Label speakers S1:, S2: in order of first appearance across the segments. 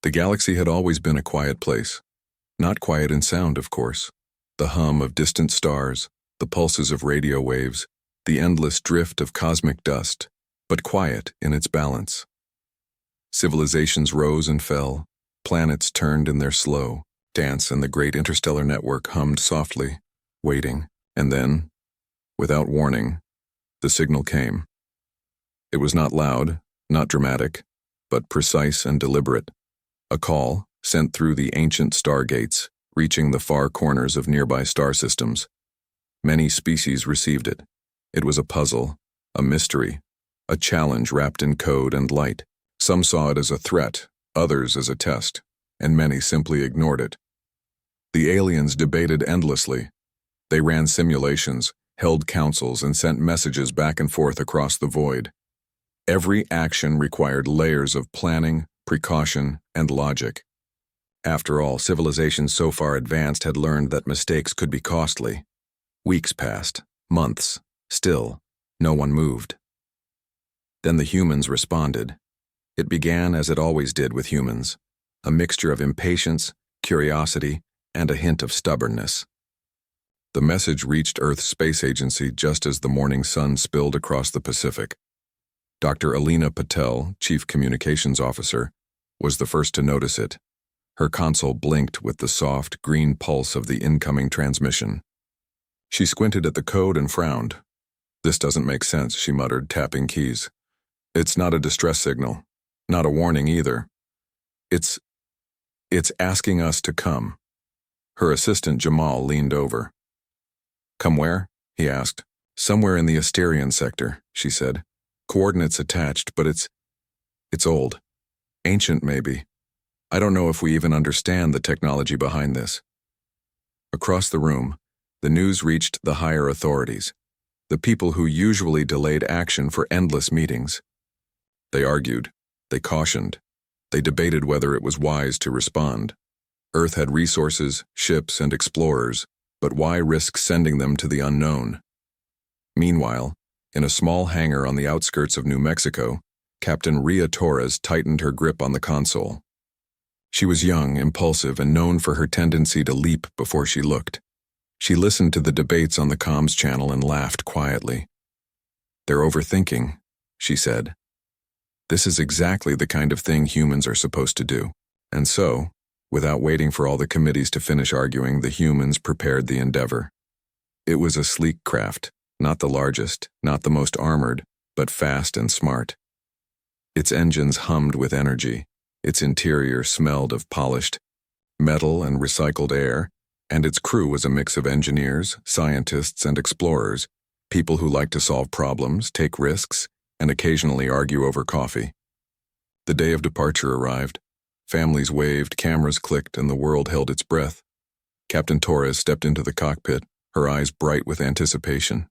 S1: The galaxy had always been a quiet place. Not quiet in sound, of course. The hum of distant stars, the pulses of radio waves, the endless drift of cosmic dust, but quiet in its balance. Civilizations rose and fell, planets turned in their slow dance, and the great interstellar network hummed softly, waiting, and then, without warning, the signal came. It was not loud, not dramatic, but precise and deliberate. A call, sent through the ancient stargates, reaching the far corners of nearby star systems. Many species received it. It was a puzzle, a mystery, a challenge wrapped in code and light. Some saw it as a threat, others as a test, and many simply ignored it. The aliens debated endlessly. They ran simulations, held councils, and sent messages back and forth across the void. Every action required layers of planning, precaution, and logic. After all, civilizations so far advanced had learned that mistakes could be costly. Weeks passed, months, still, no one moved. Then the humans responded. It began as it always did with humans, a mixture of impatience, curiosity, and a hint of stubbornness. The message reached Earth's space agency just as the morning sun spilled across the Pacific. Dr. Alina Patel, Chief Communications Officer, was the first to notice it. Her console blinked with the soft, green pulse of the incoming transmission. She squinted at the code and frowned. "This doesn't make sense," she muttered, tapping keys. "It's not a distress signal. Not a warning either. It's asking us to come." Her assistant Jamal leaned over. "Come where?" he asked. "Somewhere in the Asterian sector," she said. "Coordinates attached, but it's old. Ancient, maybe. I don't know if we even understand the technology behind this." Across the room, the news reached the higher authorities, the people who usually delayed action for endless meetings. They argued, they cautioned, they debated whether it was wise to respond. Earth had resources, ships, and explorers, but why risk sending them to the unknown? Meanwhile, in a small hangar on the outskirts of New Mexico, Captain Ria Torres tightened her grip on the console. She was young, impulsive, and known for her tendency to leap before she looked. She listened to the debates on the comms channel and laughed quietly. "They're overthinking," she said. "This is exactly the kind of thing humans are supposed to do." And so, without waiting for all the committees to finish arguing, the humans prepared the endeavor. It was a sleek craft, not the largest, not the most armored, but fast and smart. Its engines hummed with energy, its interior smelled of polished metal and recycled air, and its crew was a mix of engineers, scientists, and explorers, people who like to solve problems, take risks, and occasionally argue over coffee. The day of departure arrived. Families waved, cameras clicked, and the world held its breath. Captain Torres stepped into the cockpit, her eyes bright with anticipation.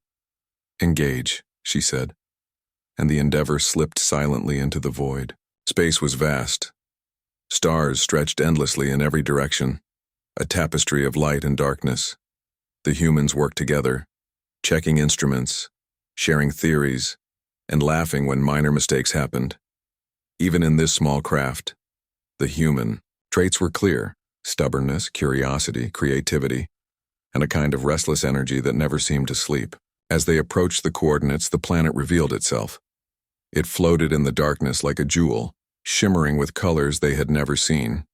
S1: "Engage," she said, and the Endeavour slipped silently into the void. Space was vast. Stars stretched endlessly in every direction, a tapestry of light and darkness. The humans worked together, checking instruments, sharing theories, and laughing when minor mistakes happened. Even in this small craft, the human traits were clear: stubbornness, curiosity, creativity, and a kind of restless energy that never seemed to sleep. As they approached the coordinates, the planet revealed itself. It floated in the darkness like a jewel, shimmering with colors they had never seen.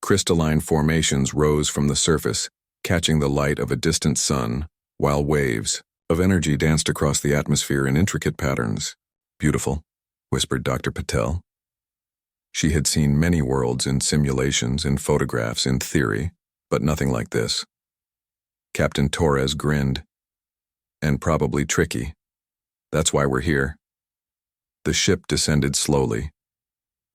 S1: Crystalline formations rose from the surface, catching the light of a distant sun, while waves of energy danced across the atmosphere in intricate patterns. "Beautiful," whispered Dr. Patel. She had seen many worlds in simulations, in photographs, in theory, but nothing like this. Captain Torres grinned. "And probably tricky. That's why we're here." The ship descended slowly.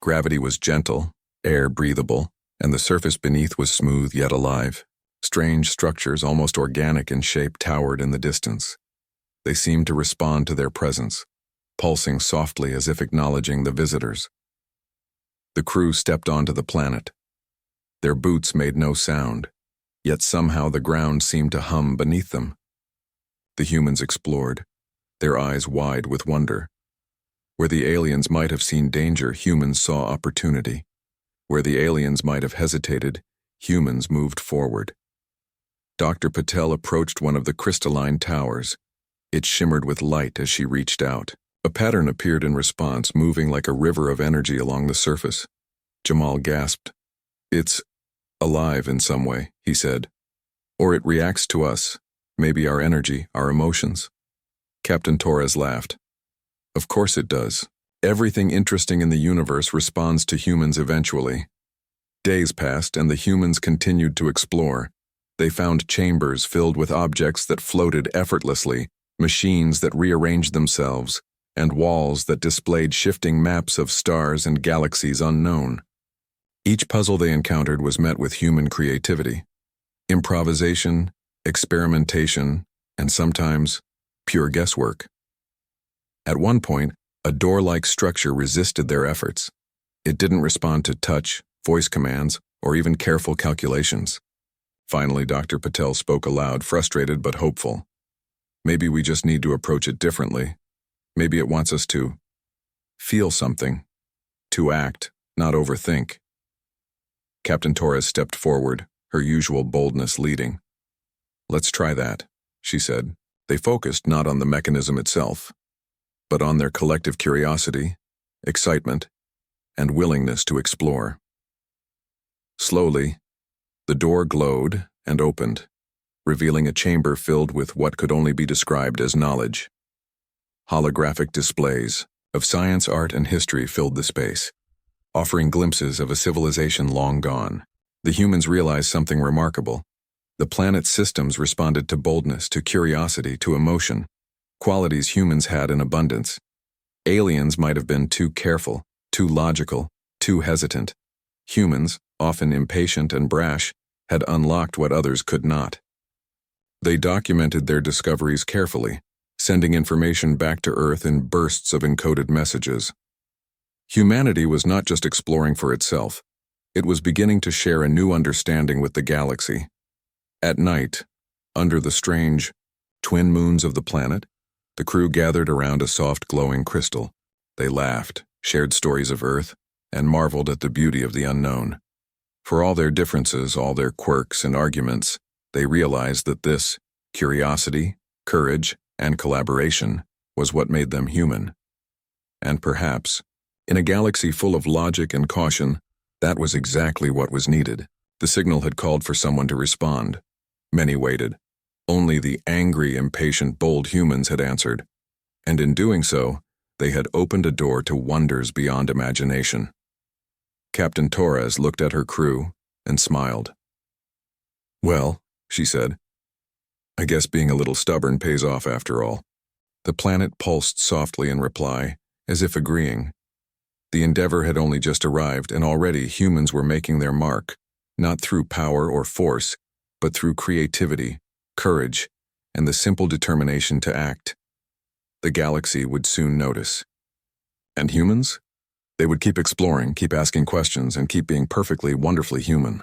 S1: Gravity was gentle, air breathable, and the surface beneath was smooth yet alive. Strange structures, almost organic in shape, towered in the distance. They seemed to respond to their presence, pulsing softly as if acknowledging the visitors. The crew stepped onto the planet. Their boots made no sound, yet somehow the ground seemed to hum beneath them. The humans explored, their eyes wide with wonder. Where the aliens might have seen danger, humans saw opportunity. Where the aliens might have hesitated, humans moved forward. Dr. Patel approached one of the crystalline towers. It shimmered with light as she reached out. A pattern appeared in response, moving like a river of energy along the surface. Jamal gasped. "It's alive in some way," he said. "Or it reacts to us, maybe our energy, our emotions." Captain Torres laughed. "Of course it does. Everything interesting in the universe responds to humans eventually." Days passed and the humans continued to explore. They found chambers filled with objects that floated effortlessly, machines that rearranged themselves, and walls that displayed shifting maps of stars and galaxies unknown. Each puzzle they encountered was met with human creativity, improvisation, experimentation, and sometimes pure guesswork. At one point, a door-like structure resisted their efforts. It didn't respond to touch, voice commands, or even careful calculations. Finally, Dr. Patel spoke aloud, frustrated but hopeful. "Maybe we just need to approach it differently. Maybe it wants us to feel something, to act, not overthink." Captain Torres stepped forward, her usual boldness leading. "Let's try that," she said. They focused not on the mechanism itself, but on their collective curiosity, excitement, and willingness to explore. Slowly, the door glowed and opened, revealing a chamber filled with what could only be described as knowledge. Holographic displays of science, art, and history filled the space, offering glimpses of a civilization long gone. The humans realized something remarkable. The planet's systems responded to boldness, to curiosity, to emotion, qualities humans had in abundance. Aliens might have been too careful, too logical, too hesitant. Humans, often impatient and brash, had unlocked what others could not. They documented their discoveries carefully, sending information back to Earth in bursts of encoded messages. Humanity was not just exploring for itself, it was beginning to share a new understanding with the galaxy. At night, under the strange twin moons of the planet, the crew gathered around a soft glowing crystal. They laughed, shared stories of Earth, and marveled at the beauty of the unknown. For all their differences, all their quirks and arguments, they realized that this curiosity, courage, and collaboration was what made them human. And perhaps, in a galaxy full of logic and caution, that was exactly what was needed. The signal had called for someone to respond. Many waited. Only the angry, impatient, bold humans had answered. And in doing so, they had opened a door to wonders beyond imagination. Captain Torres looked at her crew and smiled. "Well," she said, "I guess being a little stubborn pays off after all." The planet pulsed softly in reply, as if agreeing. The Endeavor had only just arrived, and already humans were making their mark, not through power or force, but through creativity, courage, and the simple determination to act. The galaxy would soon notice. And humans? They would keep exploring, keep asking questions, and keep being perfectly, wonderfully human.